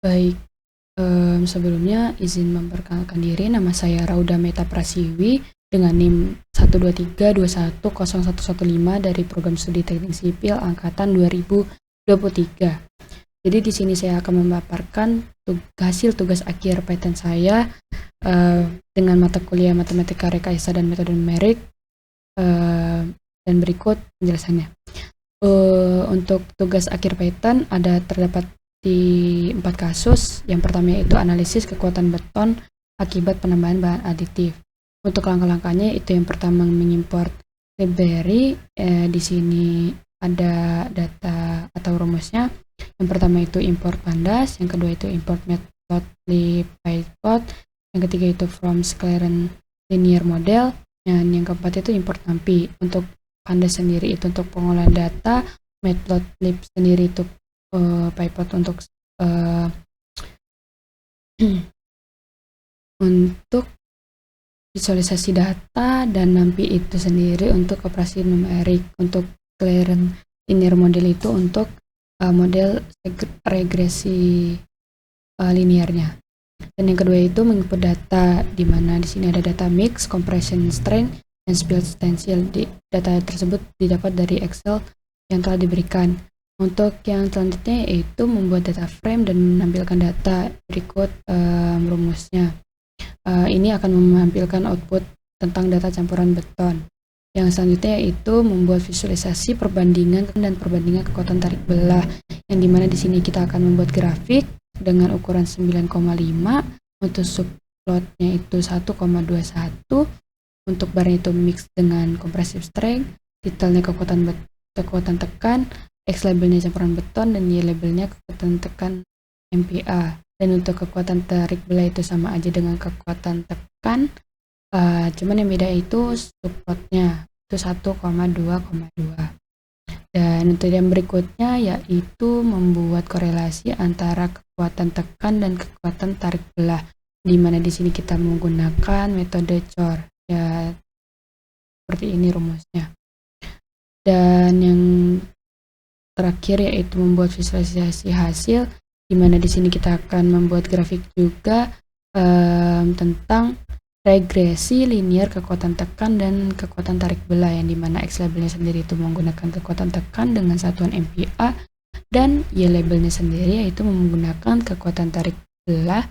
Baik, sebelumnya izin memperkenalkan diri, nama saya Rauda Meta Prasiwi dengan NIM 123210115 dari Program Studi Teknik Sipil Angkatan 2023. Jadi di sini saya akan memaparkan hasil tugas akhir Python saya dengan mata kuliah Matematika Rekayasa dan Metode Numerik, dan berikut penjelasannya. Untuk tugas akhir Python terdapat di 4 kasus. Yang pertama yaitu analisis kekuatan beton akibat penambahan bahan aditif. Untuk langkah-langkahnya itu yang pertama mengimport library. Di sini ada data atau rumusnya. Yang pertama itu import pandas, yang kedua itu import matplotlib python, yang ketiga itu from scalene linear model, dan yang keempat itu import numpy. Untuk pandas sendiri itu untuk pengolahan data, matplotlib sendiri itu python untuk untuk visualisasi data, dan numpy itu sendiri untuk operasi numerik. Untuk scalene linear model itu untuk model regresi linearnya. Dan yang kedua itu menginput data, di mana di sini ada data mix, compression strength, dan spill stencil. Data tersebut didapat dari Excel yang telah diberikan. Untuk yang selanjutnya yaitu membuat data frame dan menampilkan data. Berikut rumusnya. Ini akan menampilkan output tentang data campuran beton. Yang selanjutnya yaitu membuat visualisasi perbandingan dan perbandingan kekuatan tarik belah, yang dimana di sini kita akan membuat grafik dengan ukuran 9,5, untuk subplotnya itu 1,21, untuk barnya itu mix dengan compressive strength, titelnya kekuatan tekan, X labelnya campuran beton, dan Y labelnya kekuatan tekan MPa. Dan untuk kekuatan tarik belah itu sama aja dengan kekuatan tekan, cuman yang beda itu subplotnya itu 1,2,2. Dan untuk yang berikutnya yaitu membuat korelasi antara kekuatan tekan dan kekuatan tarik belah, di mana di sini kita menggunakan metode COR. Ya, seperti ini rumusnya. Dan yang terakhir yaitu membuat visualisasi hasil, di mana di sini kita akan membuat grafik juga tentang regresi linear kekuatan tekan dan kekuatan tarik belah, yang dimana X labelnya sendiri itu menggunakan kekuatan tekan dengan satuan MPa, dan Y labelnya sendiri yaitu menggunakan kekuatan tarik belah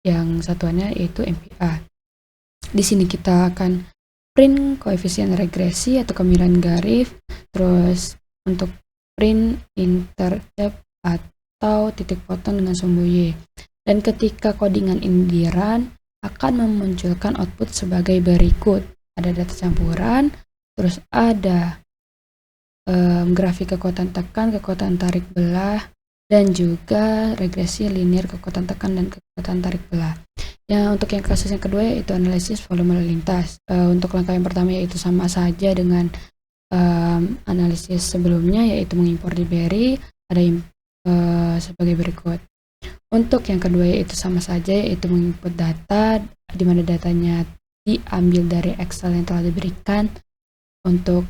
yang satuannya yaitu MPa. Di sini kita akan print koefisien regresi atau kemiran garis, terus untuk print intercept atau titik potong dengan sumbu Y. Dan ketika codingan indiran akan memunculkan output sebagai berikut. Ada data campuran, terus ada grafik kekuatan tekan, kekuatan tarik belah, dan juga regresi linear kekuatan tekan dan kekuatan tarik belah. Untuk yang kasus yang kedua yaitu analisis volume lalu lintas. Untuk langkah yang pertama yaitu sama saja dengan analisis sebelumnya, yaitu mengimpor library, ada sebagai berikut. Untuk yang kedua yaitu sama saja, yaitu menginput data, di mana datanya diambil dari Excel yang telah diberikan. Untuk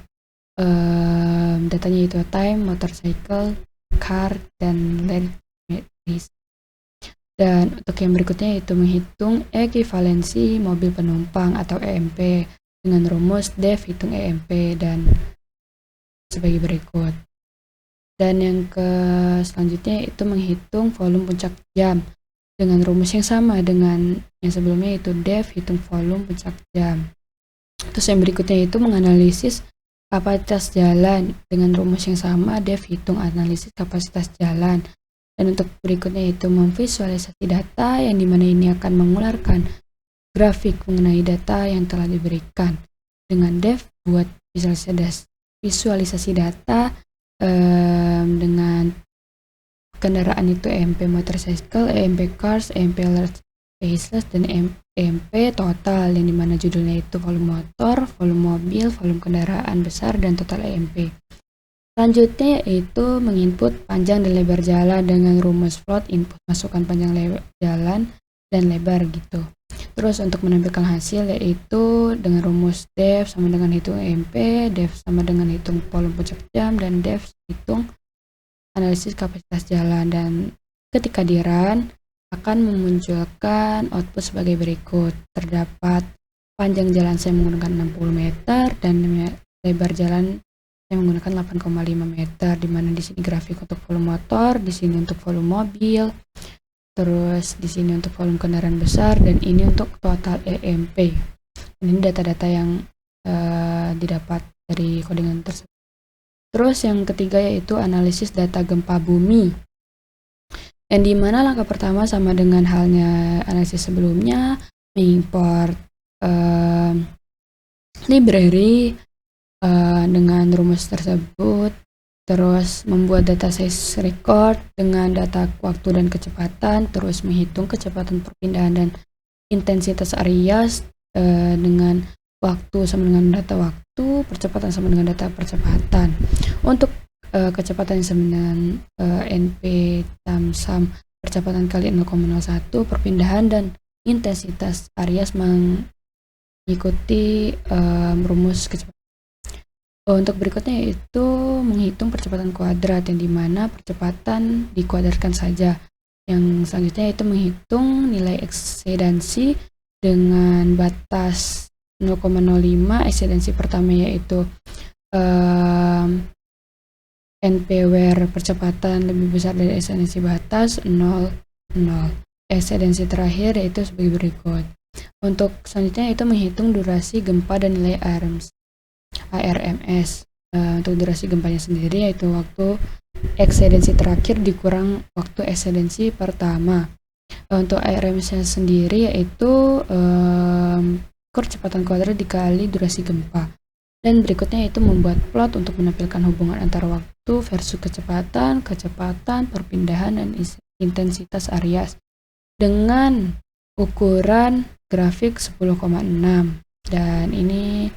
datanya itu time, motorcycle, car, dan land matrix. Dan untuk yang berikutnya yaitu menghitung ekivalensi mobil penumpang atau EMP dengan rumus def hitung EMP dan sebagai berikut. Dan yang selanjutnya itu menghitung volume puncak jam dengan rumus yang sama dengan yang sebelumnya, yaitu def hitung volume puncak jam. Terus yang berikutnya itu menganalisis kapasitas jalan dengan rumus yang sama, def hitung analisis kapasitas jalan. Dan untuk berikutnya itu memvisualisasi data, yang dimana ini akan mengeluarkan grafik mengenai data yang telah diberikan. Dengan def buat visualisasi data dengan kendaraan itu EMP motorcycle, EMP cars, EMP large vehicles, dan EMP total, yang dimana judulnya itu volume motor, volume mobil, volume kendaraan besar, dan total EMP. Selanjutnya yaitu menginput panjang dan lebar jalan dengan rumus float, input masukkan panjang jalan dan lebar gitu. Terus untuk menampilkan hasil yaitu dengan rumus def sama dengan hitung EMP, def sama dengan hitung volume puncak jam, dan def hitung analisis kapasitas jalan. Dan Ketika di-run, akan memunculkan output sebagai berikut. Terdapat panjang jalan saya menggunakan 60 meter dan lebar jalan saya menggunakan 8,5 meter, di mana di sini grafik untuk volume motor, di sini untuk volume mobil, terus di sini untuk volume kendaraan besar, dan ini untuk total EMP. Ini data-data yang didapat dari codingan tersebut. Terus yang ketiga yaitu analisis data gempa bumi, yang dimana langkah pertama sama dengan halnya analisis sebelumnya, mengimport library dengan rumus tersebut, terus membuat data size record dengan data waktu dan kecepatan, terus menghitung kecepatan perpindahan dan intensitas areas dengan waktu sama dengan data waktu, percepatan sama dengan data percepatan. Untuk kecepatan yang sama dengan NP tamsam percepatan kali 0,01, perpindahan dan intensitas areas mengikuti rumus kecepatan. Untuk berikutnya yaitu menghitung percepatan kuadrat, yang dimana percepatan dikuadratkan saja. Yang selanjutnya yaitu menghitung nilai eksidensi dengan batas 0,05. Eksidensi pertama yaitu NP-where percepatan lebih besar dari eksidensi batas 0,0. Eksidensi terakhir yaitu sebagai berikut. Untuk selanjutnya itu menghitung durasi gempa dan nilai ARMS. Untuk durasi gempanya sendiri yaitu waktu eksidensi terakhir dikurang waktu eksidensi pertama. Untuk ARMS sendiri yaitu kecepatan kuadrat dikali durasi gempa. Dan berikutnya yaitu membuat plot untuk menampilkan hubungan antara waktu versus kecepatan, perpindahan, dan intensitas areas dengan ukuran grafik 10,6. Dan ini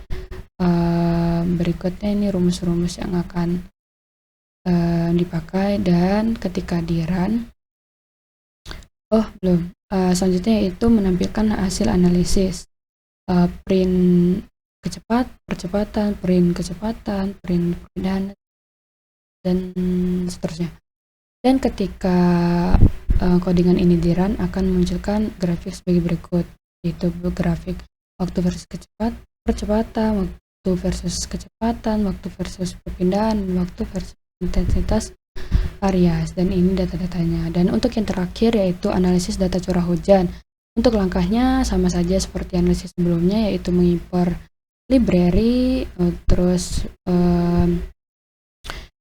berikutnya ini rumus-rumus yang akan dipakai. Dan ketika di-run, selanjutnya yaitu menampilkan hasil analisis print percepatan, print kecepatan, print perpindahan, dan seterusnya. Dan ketika codingan ini di-run akan memunculkan grafik sebagai berikut, yaitu grafik waktu versus percepatan, waktu versus kecepatan, waktu versus perpindahan, waktu versus intensitas areas. Dan ini data-datanya. Dan untuk yang terakhir yaitu analisis data curah hujan. Untuk langkahnya sama saja seperti analisis sebelumnya, yaitu mengimpor library, terus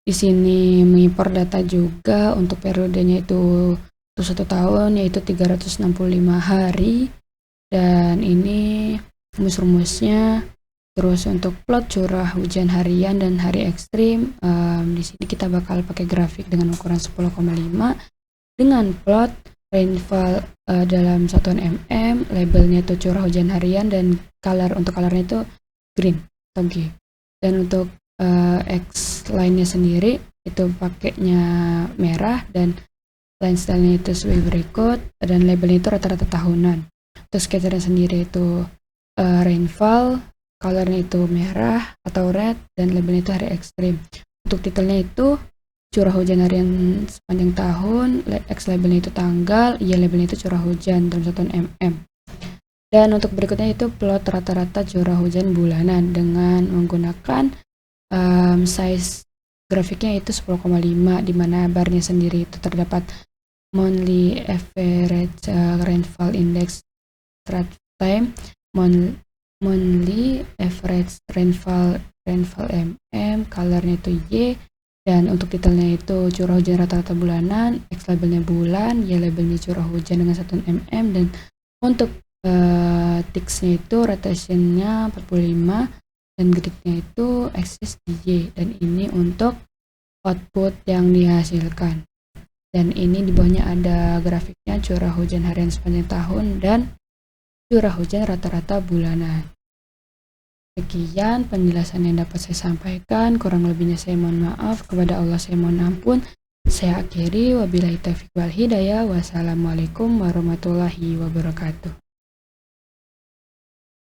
di sini mengimpor data juga untuk periodenya itu 1 tahun, yaitu 365 hari. Dan ini rumus-rumusnya. Terus untuk plot curah hujan harian dan hari ekstrim, di sini kita bakal pakai grafik dengan ukuran 10,5 dengan plot rainfall dalam satuan mm, labelnya itu curah hujan harian, dan untuk colornya itu green atau G. Dan untuk X line-nya sendiri itu pakainya merah, dan line style-nya itu sebagai berikut, dan labelnya itu rata-rata tahunan. Terus scatter sendiri itu rainfall, colornya itu merah atau red, dan labelnya itu hari ekstrim. Untuk titelnya itu curah hujan harian sepanjang tahun, X labelnya itu tanggal, Y labelnya itu curah hujan dalam satuan mm. Dan untuk berikutnya itu plot rata-rata curah hujan bulanan dengan menggunakan size grafiknya itu 10,5, di mana barnya sendiri itu terdapat monthly average rainfall index time, monthly average rainfall mm, colornya itu Y, dan untuk titelnya itu curah hujan rata-rata bulanan, X labelnya bulan, Y labelnya curah hujan dengan satuan mm, dan untuk ticksnya itu rotationnya 45, dan gridnya itu axis di Y. Dan ini untuk output yang dihasilkan. Dan ini di bawahnya ada grafiknya curah hujan harian sepanjang tahun dan curah hujan rata-rata bulanan. Sekian penjelasan yang dapat saya sampaikan, kurang lebihnya saya mohon maaf, kepada Allah saya mohon ampun. Saya akhiri, wabillahi taufiq wal hidayah, wassalamualaikum warahmatullahi wabarakatuh.